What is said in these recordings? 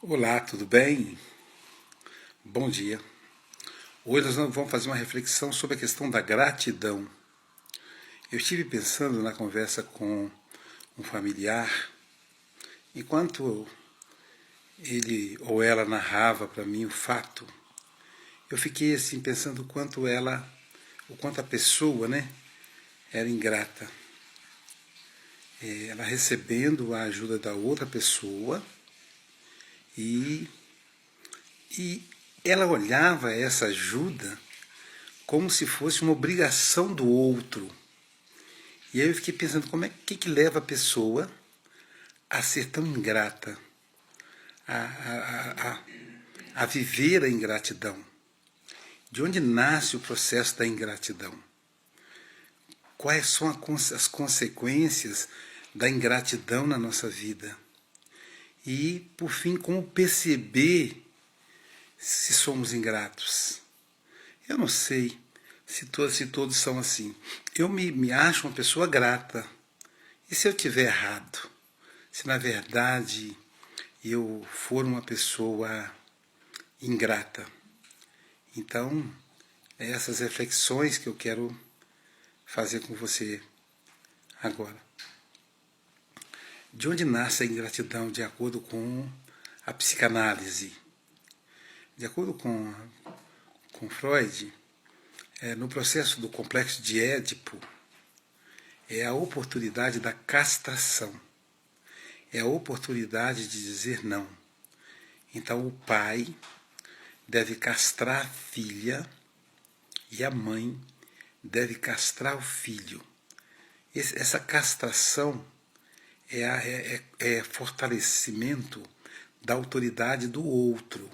Olá, tudo bem? Bom dia. Hoje nós vamos fazer uma reflexão sobre a questão da gratidão. Eu estive pensando na conversa com um familiar, enquanto ele ou ela narrava para mim o fato, eu fiquei assim pensando o quanto a pessoa, era ingrata. Ela recebendo a ajuda da outra pessoa e, e ela olhava essa ajuda como se fosse uma obrigação do outro. E aí eu fiquei pensando como é que leva a pessoa a ser tão ingrata, a, a, a, a viver a ingratidão. De onde nasce o processo da ingratidão? Quais são as consequências da ingratidão na nossa vida? E, por fim, como perceber se somos ingratos? Eu não sei se todos são assim. Eu me acho uma pessoa grata. E se eu tiver errado? Se na verdade eu for uma pessoa ingrata? Então, é essas reflexões que eu quero fazer com você agora. De onde nasce a ingratidão de acordo com a psicanálise? De acordo com Freud, no processo do complexo de Édipo, é a oportunidade da castração. É a oportunidade de dizer não. Então o pai deve castrar a filha e a mãe deve castrar o filho. Essa castração é fortalecimento da autoridade do outro.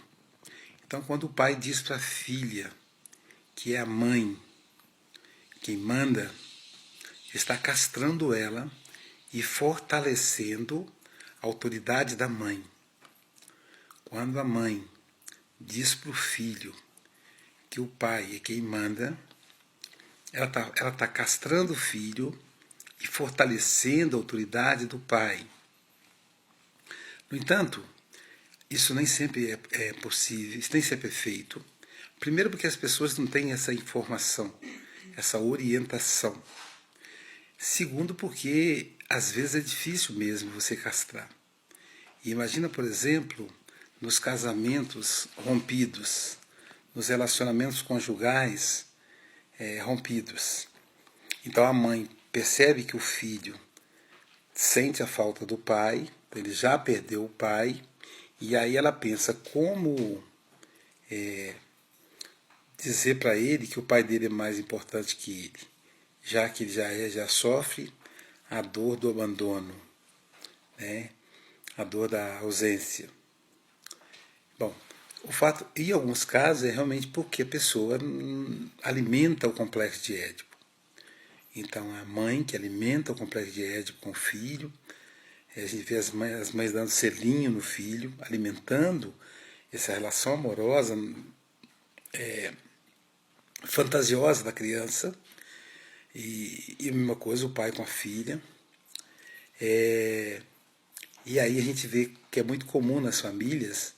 Então, quando o pai diz para a filha que é a mãe quem manda, está castrando ela e fortalecendo a autoridade da mãe. Quando a mãe diz para o filho que o pai é quem manda, ela tá castrando o filho e fortalecendo a autoridade do pai. No entanto, isso nem sempre é possível, isso nem sempre é feito. Primeiro porque as pessoas não têm essa informação, essa orientação. Segundo porque às vezes é difícil mesmo você castrar. E imagina, por exemplo, nos casamentos rompidos, nos relacionamentos conjugais rompidos. Então a mãe percebe que o filho sente a falta do pai, ele já perdeu o pai, e aí ela pensa como dizer para ele que o pai dele é mais importante que ele, já que ele já sofre a dor do abandono, né? A dor da ausência. Bom, o fato, em alguns casos, é realmente porque a pessoa alimenta o complexo de Édipo. Então, a mãe que alimenta o complexo de Édipo com o filho, a gente vê as mães dando selinho no filho, alimentando essa relação amorosa, fantasiosa da criança, e a mesma coisa o pai com a filha. E aí a gente vê que é muito comum nas famílias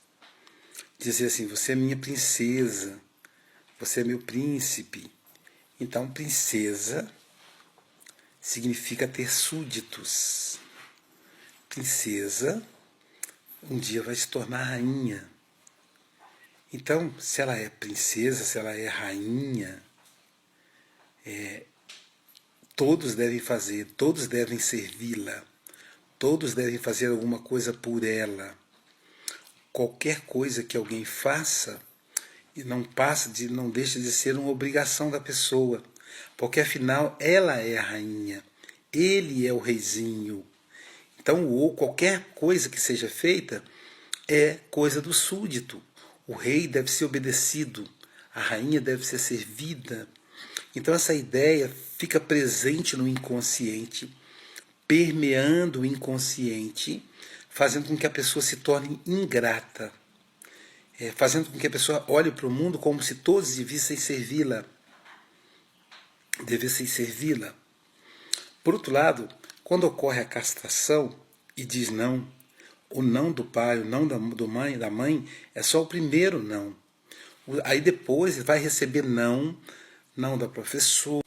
dizer assim, você é minha princesa, você é meu príncipe. Então, princesa significa ter súditos. Princesa um dia vai se tornar rainha. Então, se ela é princesa, se ela é rainha, todos devem fazer, todos devem servi-la, todos devem fazer alguma coisa por ela. Qualquer coisa que alguém faça e não deixa de ser uma obrigação da pessoa, porque afinal ela é a rainha, ele é o reizinho. Então, qualquer coisa que seja feita é coisa do súdito. O rei deve ser obedecido, a rainha deve ser servida. Então, essa ideia fica presente no inconsciente, permeando o inconsciente, fazendo com que a pessoa se torne ingrata, fazendo com que a pessoa olhe para o mundo como se todos devessem servi-la. Por outro lado, quando ocorre a castração e diz não, O não do pai, o não da mãe, é só o primeiro não. Aí depois vai receber não da professora,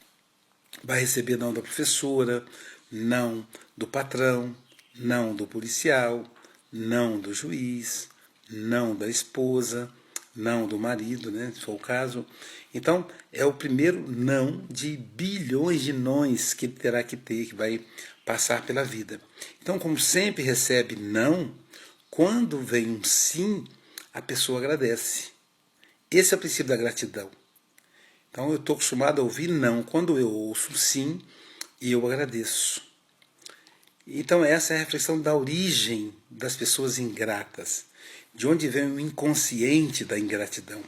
vai receber não da professora, não do patrão, não do policial, não do juiz, não da esposa, não do marido, né, se for o caso. Então, é o primeiro não de bilhões de nãos que ele terá que ter, que vai passar pela vida. Então, como sempre recebe não, quando vem um sim, a pessoa agradece. Esse é o princípio da gratidão. Então eu estou acostumado a ouvir não. Quando eu ouço sim, eu agradeço. Então essa é a reflexão da origem das pessoas ingratas. De onde vem o inconsciente da ingratidão.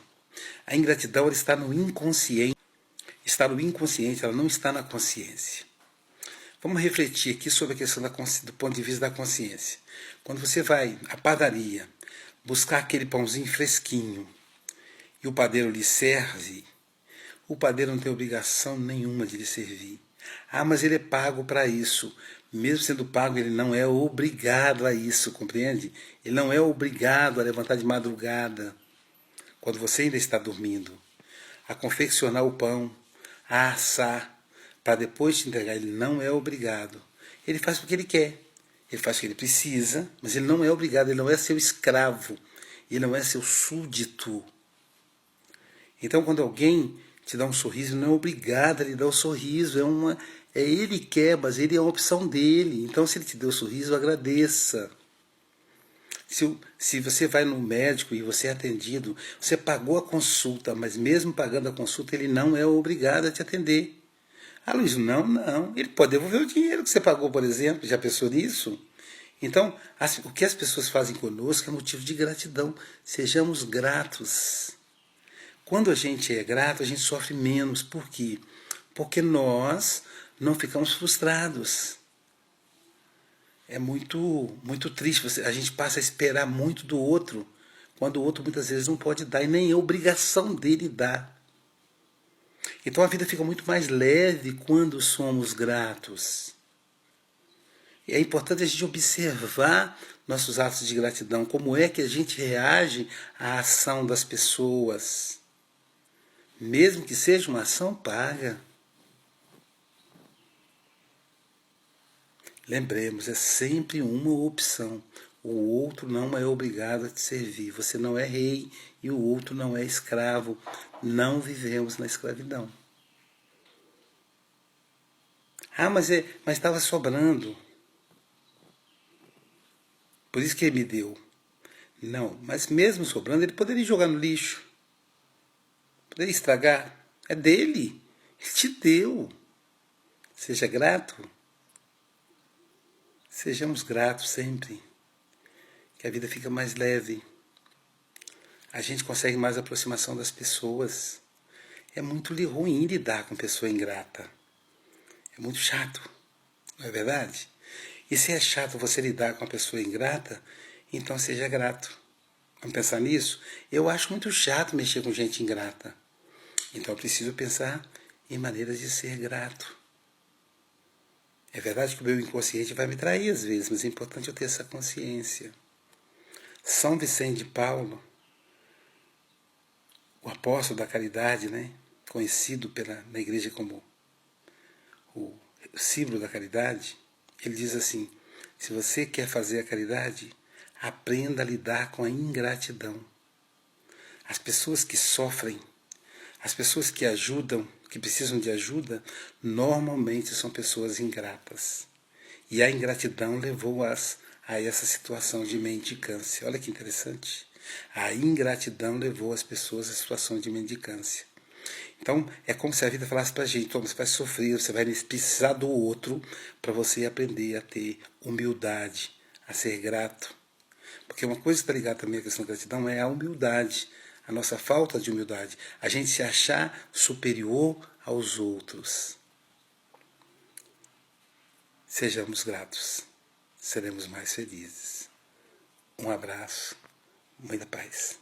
A ingratidão ela está no inconsciente. Está no inconsciente, ela não está na consciência. Vamos refletir aqui sobre a questão do ponto de vista da consciência. Quando você vai à padaria buscar aquele pãozinho fresquinho e o padeiro lhe serve, o padeiro não tem obrigação nenhuma de lhe servir. Ah, mas ele é pago para isso. Mesmo sendo pago, ele não é obrigado a isso, compreende? Ele não é obrigado a levantar de madrugada, quando você ainda está dormindo, a confeccionar o pão, a assar, para depois te entregar. Ele não é obrigado. Ele faz porque ele quer. Ele faz o que ele precisa, mas ele não é obrigado, ele não é seu escravo, ele não é seu súdito. Então, quando alguém te dá um sorriso, não é obrigado a lhe dar o sorriso, é ele que quer, mas ele é uma opção dele. Então, se ele te deu o sorriso, agradeça. Se você vai no médico e você é atendido, você pagou a consulta, mas mesmo pagando a consulta, ele não é obrigado a te atender. Ah, Luiz, não. Ele pode devolver o dinheiro que você pagou, por exemplo. Já pensou nisso? Então, o que as pessoas fazem conosco é motivo de gratidão. Sejamos gratos. Quando a gente é grato, a gente sofre menos. Por quê? Porque nós não ficamos frustrados. É muito triste. A gente passa a esperar muito do outro, quando o outro muitas vezes não pode dar e nem é obrigação dele dar. Então a vida fica muito mais leve quando somos gratos. E é importante a gente observar nossos atos de gratidão, como é que a gente reage à ação das pessoas, mesmo que seja uma ação paga. Lembremos, é sempre uma opção. O outro não é obrigado a te servir. Você não é rei e o outro não é escravo. Não vivemos na escravidão. Ah, mas estava sobrando. Por isso que ele me deu. Não, mas mesmo sobrando, ele poderia jogar no lixo. Poderia estragar. É dele. Ele te deu. Seja grato. Sejamos gratos sempre. Que a vida fica mais leve. A gente consegue mais aproximação das pessoas. É muito ruim lidar com pessoa ingrata. É muito chato, não é verdade? E se é chato você lidar com uma pessoa ingrata, então seja grato. Vamos pensar nisso? Eu acho muito chato mexer com gente ingrata. Então eu preciso pensar em maneiras de ser grato. É verdade que o meu inconsciente vai me trair às vezes, mas é importante eu ter essa consciência. São Vicente de Paulo, o apóstolo da caridade, né? Conhecido na igreja como o símbolo da caridade, ele diz assim: se você quer fazer a caridade, aprenda a lidar com a ingratidão. As pessoas que sofrem, as pessoas que ajudam, que precisam de ajuda, normalmente são pessoas ingratas. E a ingratidão levou-as a essa situação de mendicância. Olha que interessante. A ingratidão levou as pessoas à situação de mendicância. Então, é como se a vida falasse pra gente: você vai sofrer, você vai precisar do outro para você aprender a ter humildade, a ser grato. Porque uma coisa que está ligada também à questão da gratidão é a humildade, a nossa falta de humildade, a gente se achar superior aos outros. Sejamos gratos, seremos mais felizes. Um abraço, muita paz.